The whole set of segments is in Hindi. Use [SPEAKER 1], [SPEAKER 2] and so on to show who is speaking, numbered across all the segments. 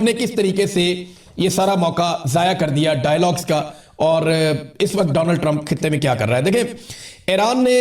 [SPEAKER 1] ने किस तरीके से ये सारा मौका जाया कर दिया डायलॉग्स का। और इस वक्त डोनाल्ड ट्रंप खित्ते में क्या कर रहा है, देखिए ईरान ने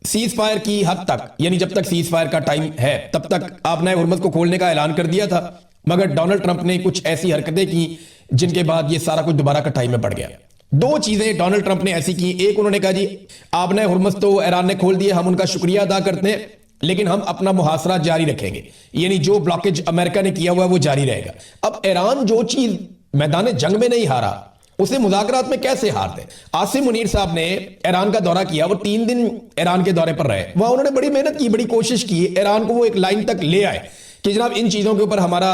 [SPEAKER 1] सीज फायर की हद तक, यानी जब तक सीज फायर का टाइम है तब तक आबनाए हुर्मुज़ को खोलने का ऐलान कर दिया था, मगर डोनाल्ड ट्रंप ने कुछ ऐसी हरकतें की जिनके बाद ये सारा कुछ दोबारा का टाइम में पड़ गया। दो चीजें डोनाल्ड ट्रंप ने ऐसी की, एक उन्होंने कहा जी आबनाए हुर्मुज़ तो ईरान ने खोल दिया, हम उनका शुक्रिया अदा करते हैं, लेकिन हम अपना मुहासरा जारी रखेंगे, यानी जो ब्लॉकेज अमेरिका ने किया हुआ है वो जारी रहेगा। अब ईरान जो चीज मैदान जंग में नहीं हारा उसे मुज़ाकरात में कैसे हारते। आसिम मुनीर साहब ने ईरान का दौरा किया, वो 3 दिन ईरान के दौरे पर रहे, वहां उन्होंने बड़ी मेहनत की, बड़ी कोशिश की, ईरान को वो एक लाइन तक ले आए कि जनाब इन चीजों के ऊपर हमारा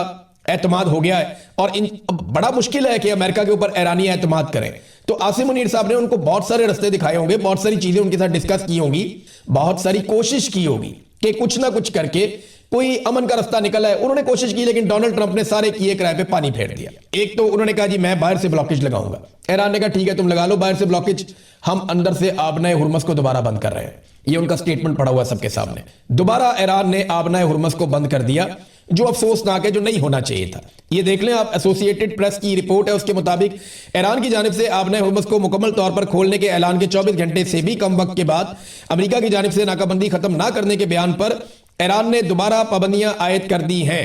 [SPEAKER 1] एतमाद हो गया है और इन बड़ा मुश्किल है कि अमेरिका के ऊपर ईरानी एतमाद करें। तो आसिम मुनीर साहब ने उनको बहुत सारे रास्ते दिखाए होंगे, बहुत सारी चीजें उनके साथ डिस्कस की होंगी, बहुत सारी कोशिश की होगी कि कुछ ना कुछ करके कोई अमन का रास्ता निकला है। उन्होंने कोशिश की, लेकिन डोनाल्ड ट्रंप ने सारे किए किराए पे पानी फेर दिया। एक तो उन्होंने कहा जी मैं बाहर से ब्लॉकेज लगाऊंगा, ईरान ने कहा ठीक है तुम लगा लो बाहर से ब्लॉकेज, हम अंदर से आबनाए हुर्मुज़ को दोबारा बंद कर रहे हैं। ये उनका स्टेटमेंट पड़ा हुआ सबके सामने। दोबारा ईरान ने आबनाए हुर्मुज़ को बंद कर दिया, जो अफसोसनाक है, जो नहीं होना चाहिए था। ये देख लें आप, एसोसिएटेड प्रेस की रिपोर्ट है, उसके मुताबिक ईरान की जानिब से आबनाए हुर्मुज़ को मुकम्मल तौर पर खोलने के ऐलान के 24 घंटे से भी कम वक्त के बाद अमेरिका की जानिब से नाकाबंदी खत्म ना करने के बयान पर ईरान ने दोबारा पाबंदियां आयद कर दी हैं।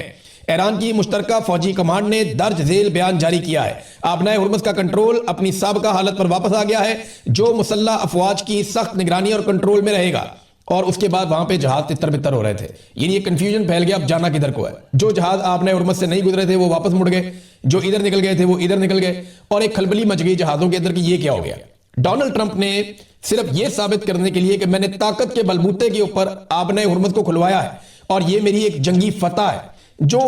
[SPEAKER 1] ईरान की मुश्तरका फौजी कमांड ने दर्ज झेल बयान जारी किया है। आबनाए हुर्मुज़ का कंट्रोल अपनी साबिका हालत पर वापस आ गया है, जो मुसल्लह अफवाज की सख्त निगरानी और कंट्रोल में रहेगा। और उसके बाद वहां पे जहाज तितर बितर हो रहे थे, ये कंफ्यूजन फैल गया, अब जाना किधर को है। जो जहाज आबनाए हुर्मुज़ से नहीं गुजरे थे वो वापस मुड़ गए, जो इधर निकल गए थे वो इधर निकल गए, और एक खलबली मच गई जहाजों के अंदर कि ये क्या हो गया। डोनाल्ड ट्रंप ने सिर्फ ये साबित करने के लिए कि मैंने ताकत के बलबूते के ऊपर आबनाए हुर्मुज़ को खुलवाया है और ये मेरी एक जंगी फतह है, जो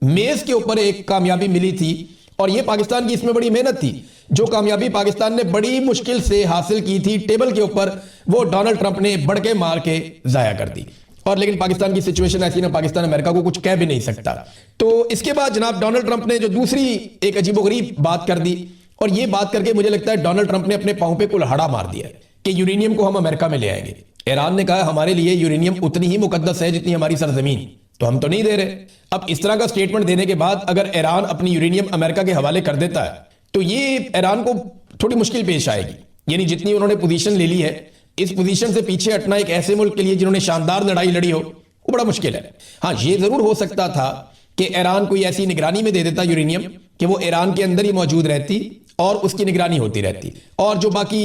[SPEAKER 1] मेज के ऊपर एक कामयाबी मिली थी, और ये पाकिस्तान की इसमें बड़ी मेहनत थी, जो कामयाबी पाकिस्तान ने बड़ी मुश्किल से हासिल की थी टेबल के ऊपर, वो डोनाल्ड ट्रंप ने बढ़ के मार के जाया कर दी। और लेकिन पाकिस्तान की सिचुएशन ऐसी ना, पाकिस्तान अमेरिका को कुछ कह भी नहीं सकता। तो इसके बाद जनाब डोनाल्ड ट्रंप ने जो दूसरी एक अजीबोगरीब बात कर दी, और ये बात करके मुझे लगता है डोनाल्ड ट्रंप ने अपने पांव पे कुल्हाड़ा मार दिया कि यूरेनियम को हम अमेरिका में ले आएंगे। ईरान ने कहा हमारे लिए यूरेनियम उतनी ही मुकद्दस है जितनी हमारी सरजमीन, तो हम तो नहीं दे रहे। अब इस तरह का स्टेटमेंट देने के बाद अगर ईरान अपनी यूरेनियम अमेरिका के हवाले कर देता है तो ये ईरान को थोड़ी मुश्किल पेश आएगी। यानी जितनी उन्होंने पोजीशन ले ली है, इस पोजीशन से पीछे हटना एक ऐसे मुल्क के लिए जिन्होंने शानदार लड़ाई लड़ी हो, वो बड़ा मुश्किल है। हाँ, ये जरूर हो सकता था कि ईरान कोई ऐसी निगरानी में दे देता यूरेनियम कि वो ईरान के अंदर ही मौजूद रहती और उसकी निगरानी होती रहती, और जो बाकी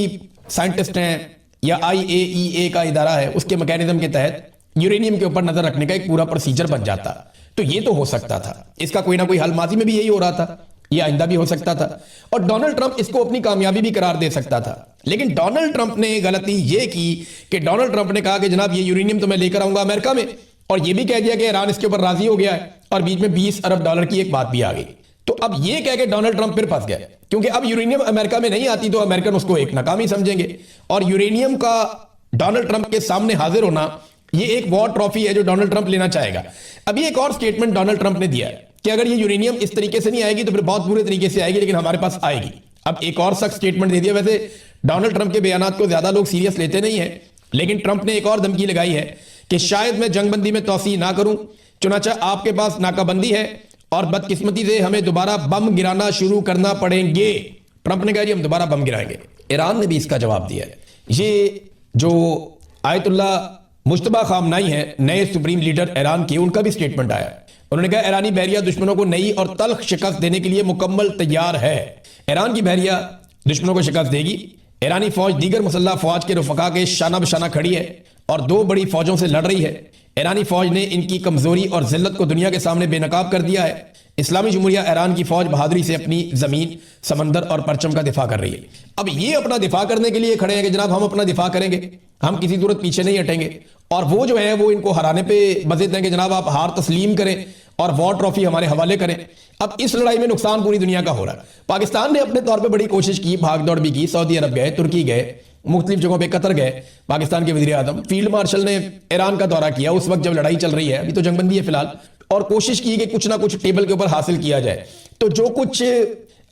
[SPEAKER 1] साइंटिस्ट हैं या IAEA का इदारा है उसके मैकेनिज्म के तहत यूरेनियम के ऊपर नजर रखने का एक पूरा प्रोसीजर बन जाता। तो ये तो हो सकता था, इसका कोई ना कोई हल माजी में भी यही हो रहा था, ये आइंदा भी हो सकता था, और डोनाल्ड ट्रंप इसको अपनी कामयाबी भी करार दे सकता था। लेकिन डोनाल्ड ट्रंप ने गलती ये की कि डोनाल्ड ट्रंप ने कहा कि जनाब ये यूरेनियम तो मैं लेकर आऊंगा अमेरिका में, और ये भी कह दिया कि ईरान इसके ऊपर राजी हो गया है, और बीच में $20 अरब की एक बात भी आ गई। तो अब ये कह के डोनाल्ड ट्रंप फिर फंस गए, क्योंकि अब यूरेनियम अमेरिका में नहीं आती तो अमेरिकन उसको एक नाकामी समझेंगे, और यूरेनियम का डोनाल्ड ट्रंप के सामने हाजिर होना ये एक वॉर ट्रॉफी है जो डोनाल्ड ट्रंप लेना चाहेगा। अभी एक और स्टेटमेंट डोनाल्ड ट्रंप ने दिया है कि अगर ये यूरेनियम इस तरीके से नहीं आएगी तो फिर बहुत बुरे तरीके से आएगी, लेकिन हमारे पास आएगी। अब एक और सख्त स्टेटमेंट दे दिया। वैसे डोनाल्ड ट्रंप के बयानात को ज्यादा लोग सीरियस लेते नहीं है, लेकिन ट्रंप ने एक और धमकी लगाई है कि शायद मैं जंगबंदी में तौसी ना करूं, चुनाचा आपके पास नाकाबंदी है और बदकिस्मती से हमें दोबारा बम गिराना शुरू करना पड़ेंगे। ट्रंप ने कहा जी हम दोबारा बम गिराएंगे। ईरान ने भी इसका जवाब दिया है। ये जो आयतुल्ला मुश्तबा खामनाई है, नए सुप्रीम लीडर ईरान के, उनका भी स्टेटमेंट आया। उन्होंने कहा ईरानी बहरिया दुश्मनों को नई और तल्ख शिकस्त देने के लिए मुकम्मल तैयार है। ईरान की बहरिया दुश्मनों को शिकस्त देगी। ईरानी फौज दीगर मुसल्लह फौज के रुफका के शाना बशाना खड़ी है और 2 बड़ी फौजों से लड़ रही है। ईरानी फौज ने इनकी कमजोरी और जिल्लत को दुनिया के सामने बेनकाब कर दिया है। इस्लामी जमहूरिया ईरान की फौज बहादुरी से अपनी जमीन, समंदर और परचम का दिफा कर रही है। अब ये अपना दिफा करने के लिए खड़े हैं कि जनाब हम अपना दिफा करेंगे, हम किसी सूरत पीछे नहीं हटेंगे, और वो जो है वो इनको हराने पे मजे दें कि जनाब आप हार तस्लीम करें और वॉर ट्रॉफी हमारे हवाले करें। अब इस लड़ाई में नुकसान पूरी दुनिया का हो रहा है। पाकिस्तान ने अपने तौर पर बड़ी कोशिश की, भाग दौड़ भी की, सऊदी अरब गए, तुर्की गए, मुख्तलिफ जगहों पे कतर गए। पाकिस्तान के वज़ीर आज़म फील्ड मार्शल ने ईरान का दौरा किया उस वक्त जब लड़ाई चल रही है, अभी तो जंगबंदी है फिलहाल, और कोशिश की कि कुछ ना कुछ टेबल के ऊपर हासिल किया जाए। तो जो कुछ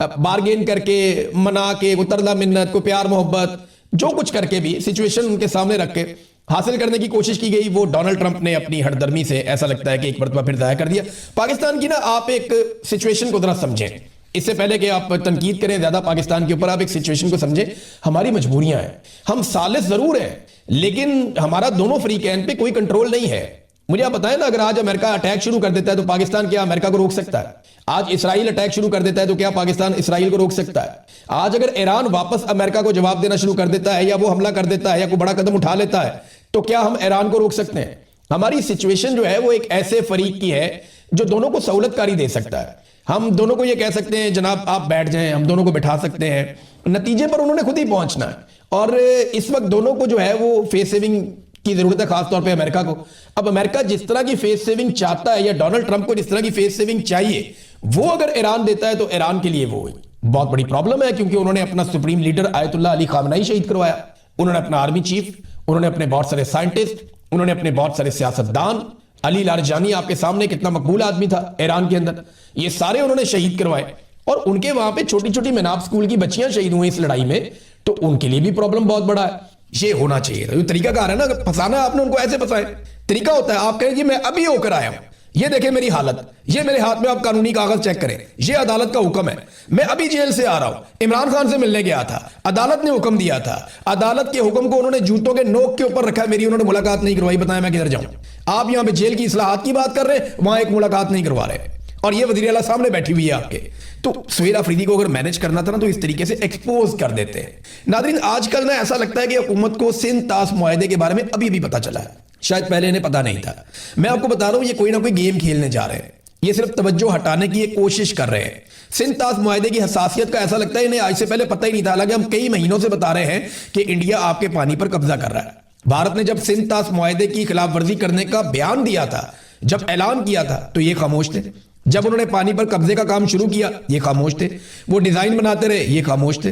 [SPEAKER 1] बार्गेन करके, मना के, उतरला मिन्नत को, प्यार मोहब्बत, जो कुछ करके भी सिचुएशन उनके सामने रख के हासिल करने की कोशिश की गई, वो डोनाल्ड ट्रंप ने अपनी हठधर्मी से ऐसा लगता है कि एक मरतबा फिर जाया कर दिया। पाकिस्तान की ना आप एक सिचुएशन को जरा समझें, इससे पहले कि आप तनकीद करें ज्यादा पाकिस्तान के ऊपर, आप एक सिचुएशन को समझें। हमारी मजबूरियां हैं, हम सालिस जरूर हैं, लेकिन हमारा दोनों फ्रीकैन पे कोई कंट्रोल नहीं है। मुझे आप बताएं ना, अगर आज अमेरिका अटैक शुरू कर देता है तो पाकिस्तान क्या अमेरिका को रोक सकता है? आज इसराइल अटैक शुरू कर देता है तो क्या पाकिस्तान इसराइल को रोक सकता है? आज अगर ईरान वापस अमेरिका को जवाब देना शुरू कर देता है, या वो हमला कर देता है, या कोई बड़ा कदम उठा लेता है, तो क्या हम ईरान को रोक सकते हैं? हमारी सिचुएशन जो है वो एक ऐसे फरीक की है जो दोनों को सहूलतकारी दे सकता है। हम दोनों को ये कह सकते हैं जनाब आप बैठ जाएं, हम दोनों को बिठा सकते हैं, नतीजे पर उन्होंने खुद ही पहुंचना है। और इस वक्त दोनों को जो है वो फेस सेविंग की जरूरत है, खासतौर पे अमेरिका को। अब अमेरिका जिस तरह की फेस सेविंग चाहता है, या डोनाल्ड ट्रंप को जिस तरह की फेस सेविंग चाहिए, वो अगर ईरान देता है तो ईरान के लिए वो बहुत बड़ी प्रॉब्लम है, क्योंकि उन्होंने अपना सुप्रीम लीडर आयतुल्लाह अली खामनाई शहीद करवाया, उन्होंने अपना आर्मी चीफ, उन्होंने अपने बहुत सारे साइंटिस्ट, उन्होंने अपने बहुत सारे सियासतदान, अली लारजानी आपके सामने कितना मकबूल आदमी था ईरान के अंदर, ये सारे उन्होंने शहीद करवाए। और उनके वहां पे छोटी छोटी मिनाब स्कूल की बच्चियां शहीद हुई इस लड़ाई में, तो उनके लिए भी प्रॉब्लम बहुत बड़ा है। ये होना चाहिए था, तरीका कार है ना, अगर फंसाना है आपने उनको ऐसे फंसाए। तरीका होता है आप कहें जी मैं अभी होकर आया हूं, ये देखें मेरी हालत, ये मेरे हाथ में आप कानूनी कागज चेक करें, ये अदालत का हुक्म है, मैं अभी जेल से आ रहा हूं, इमरान खान से मिलने गया था, अदालत ने हुक्म दिया था, अदालत के हुक्म को उन्होंने जूतों के नोक के ऊपर रखा है, मेरी उन्होंने मुलाकात नहीं करवाई, बताया मैं किधर जाऊं? आप यहां पे जेल की इस्लाहात की बात कर रहे हैं, वहां एक मुलाकात नहीं करवा रहे, और ये वज़ीर आला सामने बैठी हुई है आपके। तो सुहेल अफरीदी को अगर मैनेज करना था ना, तो इस तरीके से एक्सपोज कर देते हैं। नाज़रीन, आजकल ना ऐसा लगता है कि हुकूमत को सिंध ताश मुआहदे के बारे में अभी भी पता चला है, शायद पहले इन्हें पता नहीं था। मैं आपको बता रहा हूं, ये कोई ना कोई गेम खेलने जा रहे हैं, ये सिर्फ तवज्जो हटाने की एक कोशिश कर रहे हैं। सिंध ताश मुआहदे की हसासियत का ऐसा लगता है इन्हें आज से पहले पता ही नहीं था। हालांकि हम कई महीनों से बता रहे हैं कि इंडिया आपके पानी पर कब्जा कर रहा है। भारत ने जब सिंध ताश मुआहदे की खिलाफ वर्जी करने का बयान दिया था, जब ऐलान किया था, तो ये खामोश थे। जब उन्होंने पानी पर कब्जे का काम शुरू किया, ये खामोश थे। वो डिजाइन बनाते रहे, ये खामोश थे।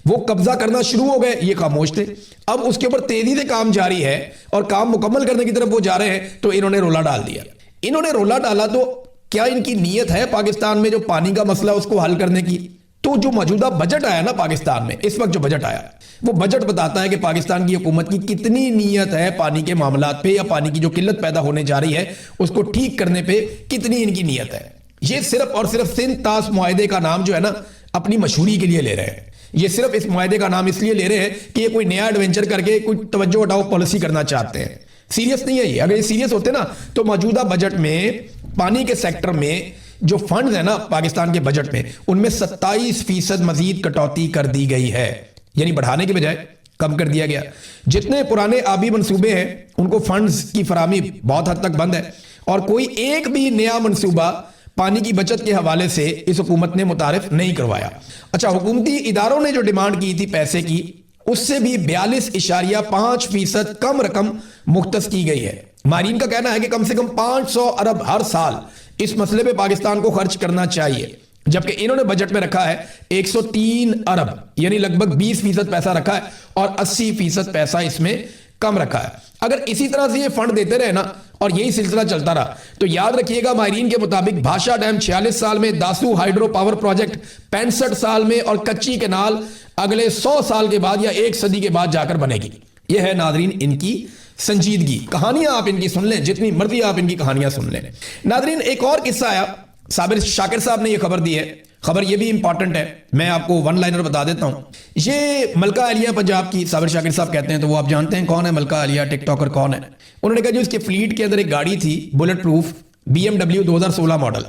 [SPEAKER 1] वो कब्जा करना शुरू हो गए, ये खामोश थे। अब उसके ऊपर तेजी से काम जारी है और काम मुकम्मल करने की तरफ वो जा रहे हैं, तो इन्होंने रोला डाल दिया। इन्होंने रोला डाला तो क्या इनकी नीयत है पाकिस्तान में जो पानी का मसला उसको हल करने की? तो जो मौजूदा बजट आया ना पाकिस्तान में, इस वक्त जो बजट आया, वो बजट बताता है कि पाकिस्तान की हुकूमत की कितनी नीयत है पानी के मामलात पे, या पानी की जो किल्लत पैदा होने जा रही है उसको ठीक करने पे कितनी इनकी नीयत है। ये सिर्फ और सिर्फ सिंध ताश मुआहदे का नाम जो है ना, अपनी मशहूरी के लिए ले रहे हैं। ये सिर्फ इस मुआहदे का नाम इसलिए ले रहे हैं कि ये कोई नया एडवेंचर करके कोई तवज्जो हटाओ पॉलिसी करना चाहते हैं। सीरियस नहीं है ये। अगर ये सीरियस होते ना, तो मौजूदा बजट में पानी के सेक्टर में जो फंड है ना पाकिस्तान के बजट में, उनमें 27% मजीद कटौती कर दी गई है, यानी बढ़ाने के बजाय कम कर दिया गया। जितने पुराने आबी मंसूबे हैं उनको फंड्स की फराहमी बहुत हद तक बंद है, और कोई एक भी नया मंसूबा पानी की बचत के हवाले से इस हुकूमत ने मुतारिफ नहीं करवाया। अच्छा, हुकूमती इदारों ने जो डिमांड की थी पैसे की, उससे भी 42.5% कम रकम मुख्तस की गई है। मारीन का कहना है कि कम से कम 500 अरब हर साल इस मसले पे पाकिस्तान को खर्च करना चाहिए, जबकि इन्होंने बजट में रखा है 103 अरब, यानी लगभग 20% पैसा रखा है, और 80% पैसा इसमें कम रखा है। अगर इसी तरह से ये फंड देते रहे ना, और यही सिलसिला चलता रहा, तो याद रखिएगा माहिरीन के मुताबिक भाषा डैम 46 साल में, दासू हाइड्रो पावर प्रोजेक्ट 65 साल में, और कच्ची कैनाल अगले 100 साल के बाद या 1 सदी के बाद जाकर बनेगी। यह है नाजरीन इनकी संजीदगी। कहानियां आप इनकी सुन लें, जितनी मर्जी आप इनकी कहानियां सुन लें। नाजरीन, एक और किस्सा आया, साबिर शाकिर साहब ने यह खबर दी है, खबर यह भी इंपॉर्टेंट है, मैं आपको वन लाइनर बता देता हूं। ये मलका आलिया पंजाब की साबिर शाकिर साहब कहते हैं, तो वो आप जानते हैं कौन है मलका आलिया, टिकटॉकर कौन है। उन्होंने कहा जो इसके फ्लीट के अंदर एक गाड़ी थी बुलेट प्रूफ BMW 2016 मॉडल,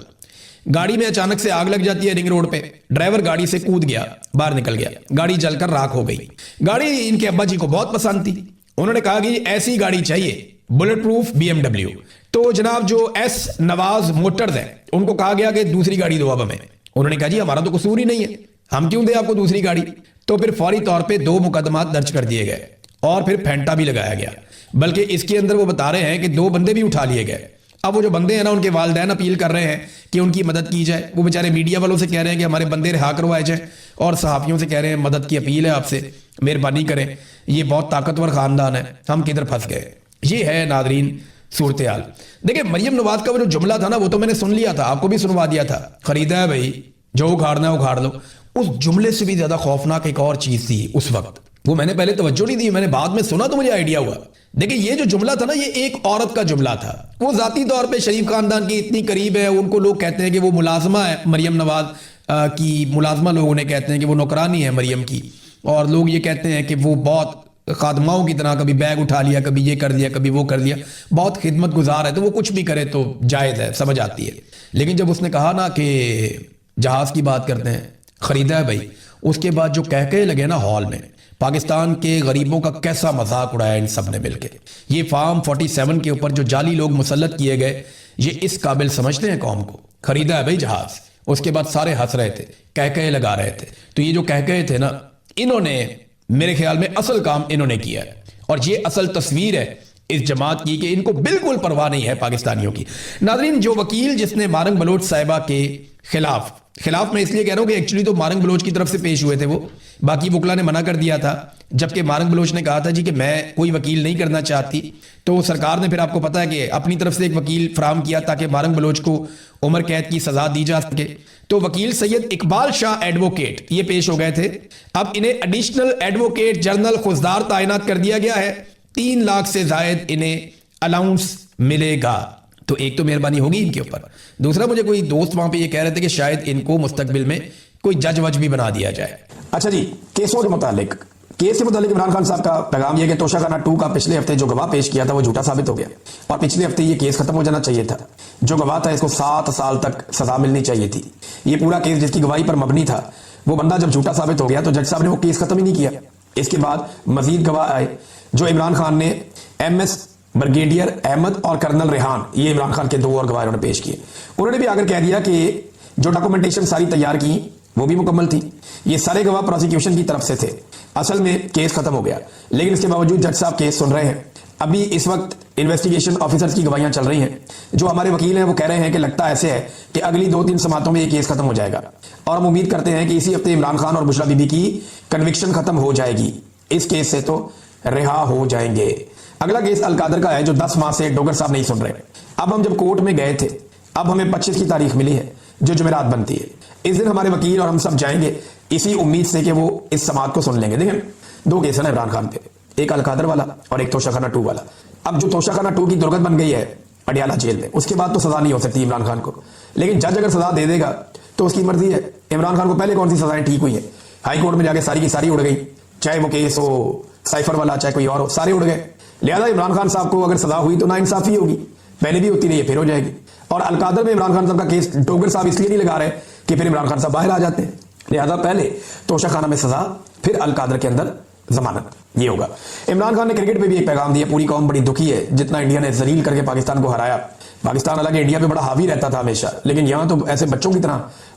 [SPEAKER 1] गाड़ी में अचानक से आग लग जाती है रिंग रोड पे, ड्राइवर गाड़ी से कूद गया, बाहर निकल गया, गाड़ी जलकर राख हो गई। गाड़ी इनके अब्बा जी को बहुत पसंद थी, उन्होंने कहा कि ऐसी गाड़ी चाहिए बुलेट प्रूफ BMW। तो जनाब जो S नवाज मोटर्स है, उनको कहा गया कि दूसरी गाड़ी दो अब हमें। उन्होंने कहा जी हमारा तो कसूर ही नहीं है, हम क्यों दें आपको दूसरी गाड़ी। तो फिर फौरी तौर पे 2 मुकदमात दर्ज कर दिए गए, और फिर फेंटा भी लगाया गया। बल्कि इसके अंदर वो बता रहे हैं कि 2 बंदे भी उठा लिए गए। अब वो जो बंदे हैं ना, उनके वालिदैन अपील कर रहे हैं कि उनकी मदद की जाए। वो बेचारे मीडिया वालों से कह रहे हैं कि हमारे बंदे रिहा करवाए जाए, और सहाफ़ियों से कह रहे हैं मदद की अपील है आपसे, मेहरबानी करें, ये बहुत ताकतवर खानदान है, हम किधर फंस गए। ये है नादरीन सूरत हाल। देखिए, मरियम नवाज का वो जो जुमला था ना, वो तो मैंने सुन लिया था, आपको भी सुनवा दिया था, खरीदा है भाई, जो उखाड़ना है उखाड़ लो। उस जुमले से भी ज्यादा खौफनाक एक और चीज थी उस वक्त, वो मैंने पहले तवज्जो नहीं दी, मैंने बाद में सुना तो मुझे आइडिया हुआ। देखिए ये जो जुमला था ना, ये एक औरत का जुमला था। वो जाती तौर पे शरीफ खानदान की इतनी करीब है, उनको लोग कहते हैं कि वो मुलाजमा है मरियम नवाज की, मुलाजमा लोग उन्हें कहते हैं कि वो नौकरानी है मरियम की, और लोग ये कहते हैं कि वो बहुत खादमाओं की तरह कभी बैग उठा लिया, कभी ये कर लिया, कभी वो कर लिया, बहुत खिदमत गुजार है, तो वो कुछ भी करे तो जायज़ है, समझ आती है। लेकिन जब उसने कहा ना कि जहाज़ की बात करते हैं, ख़रीदा है भाई, उसके बाद जो कह लगे ना हॉल में, पाकिस्तान के गरीबों का कैसा मजाक उड़ाया इन सब ने मिलकर। ये फार्म 47 के ऊपर जो जाली लोग मुसल्लत किए गए, ये इस काबिल समझते हैं कौम को? खरीदा है भाई जहाज। उसके बाद सारे हंस रहे थे, कह लगा रहे थे। तो ये जो कह थे ना, इन्होंने मेरे ख्याल में असल काम इन्होंने किया है, और ये असल तस्वीर है इस जमात की कि इनको बिल्कुल परवाह नहीं है पाकिस्तानियों की। नाज़रीन, जो वकील जिसने मारंग बलोच साहिबा के खिलाफ मैं इसलिए कह रहा हूं कि एक्चुअली तो मारंग बलोच की तरफ से पेश हुए थे वो, बाकी वकला ने मना कर दिया था, जबकि मारंग बलोच ने कहा था जी कि मैं कोई वकील नहीं करना चाहती। तो सरकार ने फिर आपको पता है कि अपनी तरफ से एक वकील फराहम किया ताकि मारंग बलोच को उम्र कैद की सजा दी जा सके। तो वकील सैयद इकबाल शाह एडवोकेट ये पेश हो गए थे। अब इन्हें एडिशनल एडवोकेट जनरल खुशदार तैनात कर दिया गया है। 3 लाख से जायद इन्हें अलाउंस मिलेगा। तो एक तो मेहरबानी होगी इनके ऊपर, दूसरा मुझे कोई दोस्त वहां पे ये कह रहे थे कि शायद इनको मुस्तकबिल में कोई जज वज भी बना दिया जाए।
[SPEAKER 2] अच्छा जी, केसों के मुतालिक इमरान खान साहब का पैगाम यह कि तोशाखाना 2 का पिछले हफ्ते जो गवाह पेश किया था वो झूठा साबित हो गया, और पिछले हफ्ते ये केस खत्म हो जाना चाहिए था। जो गवाह था इसको 7 साल तक सजा मिलनी चाहिए थी। ये पूरा केस जिसकी गवाही पर मबनी था, वो बंदा जब झूठा साबित हो गया तो जज साहब ने वो केस खत्म ही नहीं किया। इसके बाद मजीद गवाह आए जो इमरान खान ने MS ब्रिगेडियर अहमद और कर्नल रेहान, ये इमरान खान के 2 और गवाह उन्होंने पेश किए। उन्होंने भी आकर कह दिया कि जो डॉक्यूमेंटेशन सारी तैयार की वो भी मुकम्मल थी। ये सारे गवाह प्रोसिक्यूशन की तरफ से थे। असल में केस खत्म हो गया, लेकिन इसके बावजूद जज साहब केस सुन रहे हैं। अभी इस वक्त इन्वेस्टिगेशन ऑफिसर्स की गवाहियां चल रही हैं। जो हमारे वकील हैं वो कह रहे हैं कि लगता ऐसे है कि अगली 2-3 समातों में ये केस खत्म हो जाएगा, और हम उम्मीद करते हैं कि इसी हफ्ते इमरान खान और बुशरा बीबी की कन्विक्शन खत्म हो जाएगी। इस केस से तो रिहा हो जाएंगे। अगला केस अलकादर का है जो 10 माह से डोगर साहब नहीं सुन रहे। अब हम जब कोर्ट में गए थे, अब हमें 25 की तारीख मिली है जो जुमेरात बनती है। इस दिन हमारे वकील और हम सब जाएंगे इसी उम्मीद से कि वो इस समात को सुन लेंगे। देखें, 2 केस है ना इमरान खान पे, एक अलकादर वाला और एक तोशाखाना 2 वाला। अब जो तोशाखाना 2 की दुर्गत बन गई है पटियाला जेल में, उसके बाद तो सजा नहीं हो सकती इमरान खान को, लेकिन जज अगर सजा दे देगा तो उसकी मर्जी है। इमरान खान को पहले कौन सी सजाएं ठीक हुई है, हाई कोर्ट में जाके सारी की सारी उड़ गई, चाहे वो केस हो साइफर वाला चाहे कोई और हो, सारे उड़ गए। लिहाजा इमरान खान साहब को अगर सजा हुई तो नाइंसाफी होगी, पहले भी होती रही है फिर हो जाएगी। और अलकादर में इमरान खान साहब का केस डोगर साहब इसलिए नहीं लगा रहे कि फिर इमरान खान साहब बाहर आ जाते हैं। लिहाजा पहले तोशाखाना में सजा, फिर अलकादर के अंदर जमानत, ये होगा। इमरान खान ने क्रिकेट पे भी एक पैगाम दिया। पूरी कौम बड़ी दुखी है जितना इंडिया ने जलील करके पाकिस्तान को हराया। पाकिस्तान हालांकि इंडिया पे बड़ा हावी रहता था हमेशा, लेकिन यहां तो ऐसे बच्चों की तरह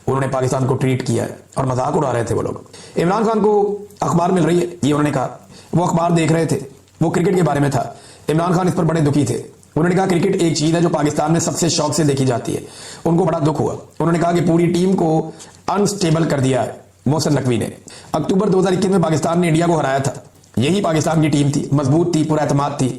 [SPEAKER 2] उन्होंने पाकिस्तान को ट्रीट किया है और मजाक उड़ा रहे थे वो लोग। इमरान खान को अखबार मिल रही है, ये उन्होंने कहा। वो अखबार देख रहे थे, वो क्रिकेट के बारे में था। इमरान खान इस पर बड़े दुखी थे। उन्होंने कहा क्रिकेट एक चीज है जो पाकिस्तान में सबसे शौक से देखी जाती है। उनको बड़ा दुख हुआ। उन्होंने कहा कि पूरी टीम को अनस्टेबल कर दिया है मोहसिन नकवी ने। अक्टूबर 2021 में पाकिस्तान ने इंडिया को हराया था, यही पाकिस्तान की टीम थी, मजबूत थी, पूरा एतमाद थी।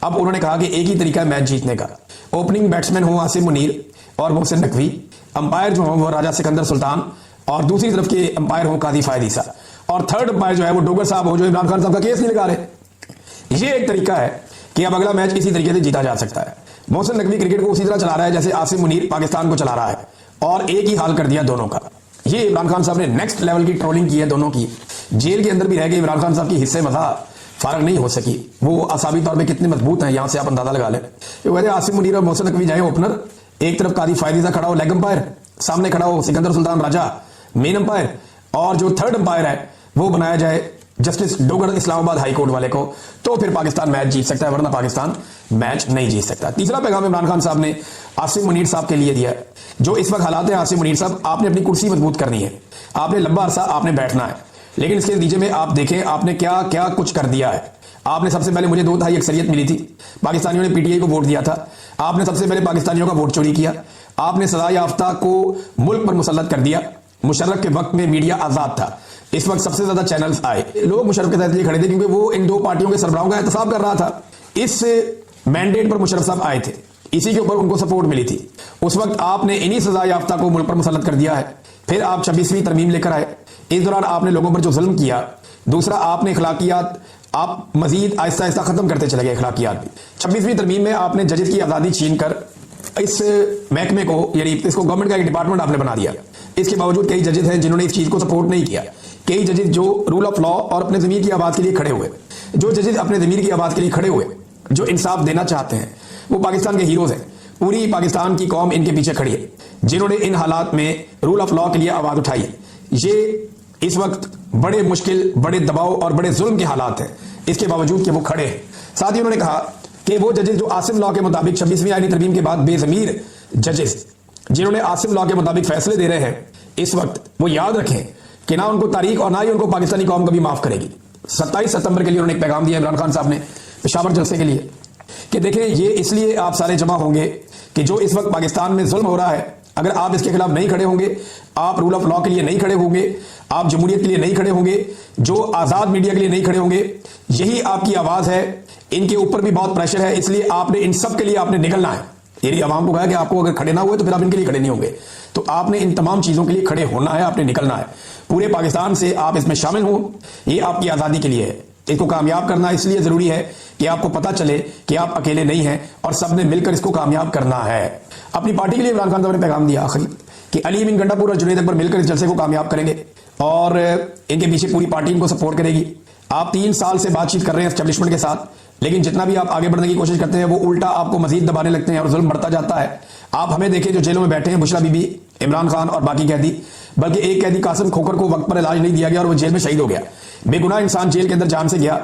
[SPEAKER 2] अब उन्होंने कहा कि एक ही तरीका है मैच जीतने का। ओपनिंग बैट्समैन हो आसिम मुनीर और मोहसिन नकवी, अंपायर जो हो वो राजा सिकंदर सुल्तान, और दूसरी तरफ के अंपायर हो काजी फायद ईसा, और थर्ड अंपायर जो है वो डोगर साहब हो जो इमरान खान साहब का केस नहीं लगा रहे। ये एक तरीका है कि अब अगला मैच इसी तरीके से जीता जा सकता है। मोहसिन नकवी क्रिकेट को उसी तरह चला रहा है जैसे आसिम मुनीर पाकिस्तान को चला रहा है, और एक ही हाल कर दिया दोनों का। ये इमरान खान साहब ने नेक्स्ट लेवल की ट्रोलिंग की है दोनों की। जेल के अंदर भी रह गए इमरान खान साहब की हिस्से मजा फारग नहीं हो सकी। वो असाबी तौर पे कितने मजबूत हैं यहां से आप अंदाजा लगा लें। वैसे आसिम मुनीर और मोहसिन नकवी जाए ओपनर, एक तरफ कादी फायदीजा खड़ा हो लेग अंपायर, सामने खड़ा हो सिकंदर सुल्तान राजा मेन अंपायर, और जो थर्ड अंपायर है वो बनाया जाए justice Dogar Islamabad high court वाले को, तो फिर पाकिस्तान मैच जीत सकता है, वरना पाकिस्तान मैच नहीं जीत सकता। तीसरा पैगाम इमरान खान साहब ने आसिम मुनीर साहब के लिए दिया। जो इस वक्त हालात है आसिम मुनीर साहब, आपने अपनी कुर्सी मजबूत करनी है, आपने लंबा अरसा आपने बैठना है, लेकिन इसके नतीजे में आप देखें आपने क्या क्या कुछ कर दिया है। आपने सबसे पहले, मुझे 2/3 अक्सरियत मिली थी, पाकिस्तानियों ने पीटीआई को वोट दिया था, आपने सबसे पहले पाकिस्तानियों का वोट चोरी किया। आपने सजा याफ्ता को मुल्क पर मुसल्लत कर दिया। मुशर्रफ के वक्त में मीडिया आजाद था, इस वक्त सबसे ज्यादा चैनल्स आए। लोग मुशर्रफ के साथ इसलिए खड़े थे क्योंकि वो इन 2 पार्टियों के सरबराहों का एहतसाब कर रहा था। इस मैंडेट पर मुशर्रफ साहब आए थे, इसी के ऊपर उनको सपोर्ट मिली थी। उस वक्त आपने इन्हीं सजा याफ्ता को मुल्क पर मुसल्लत कर दिया है। फिर आप 26वीं तरमीम लेकर आए, इस दौरान आपने लोगों पर जो जुल्म किया। दूसरा, आपने अखलाकियात आप मजीद आहिस्ता आहिस्ता खत्म करते चले गए अखलाकियात भी। 26वीं तरमीम में आपने जजेस की आज़ादी छीन कर इस महकमे को, यानी इसको गवर्नमेंट का एक डिपार्टमेंट आपने बना दिया। इसके बावजूद कई जजेस हैं जिन्होंने इस चीज को सपोर्ट नहीं किया। कई जजेस जो रूल ऑफ लॉ और अपने ज़मीर की आवाज़ के लिए खड़े हुए, जो जजेस अपने ज़मीर की आवाज़ के लिए खड़े हुए, जो इंसाफ देना चाहते हैं, वो पाकिस्तान के हीरोज हैं। पूरी पाकिस्तान की कौम इनके पीछे खड़ी है, जिन्होंने इन हालात में रूल ऑफ लॉ के लिए आवाज़ उठाई है। ये इस वक्त बड़े मुश्किल, बड़े दबाव और बड़े जुल्म के हालात हैं, इसके बावजूद कि वो खड़े हैं। साथ ही उन्होंने कहा कि वो जजेस जो आसिम लॉ के मुताबिक 26वीं आईनी तरमीम के बाद बेज़मीर जजेस जिन्होंने आसिम लॉ के मुताबिक फैसले दे रहे हैं, इस वक्त वो याद रखें कि ना उनको तारीख और ना ही उनको पाकिस्तानी कौम कभी माफ करेगी। 27 सितंबर के लिए उन्होंने एक पैगाम दिया इमरान खान साहब ने पेशावर जलसे के लिए कि देखें, ये इसलिए आप सारे जमा होंगे कि जो इस वक्त पाकिस्तान में जुल्म हो रहा है, अगर आप इसके खिलाफ नहीं खड़े होंगे, आप रूल ऑफ लॉ के लिए नहीं खड़े होंगे, आप जमहूरियत के लिए नहीं खड़े होंगे, जो आज़ाद मीडिया के लिए नहीं खड़े होंगे, यही आपकी आवाज़ है। इनके ऊपर भी बहुत प्रेशर है, इसलिए आपने इन सब के लिए आपने निकलना है। यदि आवाम को कहा कि आपको अगर खड़े ना हुए तो फिर आप इनके लिए खड़े नहीं होंगे, तो आपने इन तमाम चीज़ों के लिए खड़े होना है, आपने निकलना है। पूरे पाकिस्तान से आप इसमें शामिल हों, ये आपकी आज़ादी के लिए है। इसको कामयाब करना इसलिए ज़रूरी है कि आपको पता चले कि आप अकेले नहीं हैं और सबने मिलकर इसको कामयाब करना है। अपनी पार्टी के लिए इमरान खान साहब ने पैगाम दिया आखिरी कि अली अमीन गंडापुर और जुनैद अकबर मिलकर इस जलसे को कामयाब करेंगे और इनके पीछे पूरी पार्टी इनको सपोर्ट करेगी। आप 3 साल से बातचीत कर रहे हैं एस्टेब्लिशमेंट के साथ, लेकिन जितना भी आप आगे बढ़ने की कोशिश करते हैं वो उल्टा आपको मजीद दबाने लगते हैं और जुल्म बढ़ता जाता है। आप हमें देखें जो जेलों में बैठे हैं, बुशरा बीबी, इमरान खान और बाकी कैदी, बल्कि एक कैदी कासिम खोखर को वक्त पर इलाज नहीं दिया गया और वो जेल में शहीद हो गया। बेगुनाह इंसान जेल के अंदर जान से गया।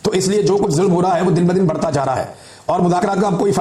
[SPEAKER 2] तो इसलिए जो कुछ जुल्म हो रहा है वो दिन ब दिन बढ़ता जा रहा है और मुज़ाकरात का अब कोई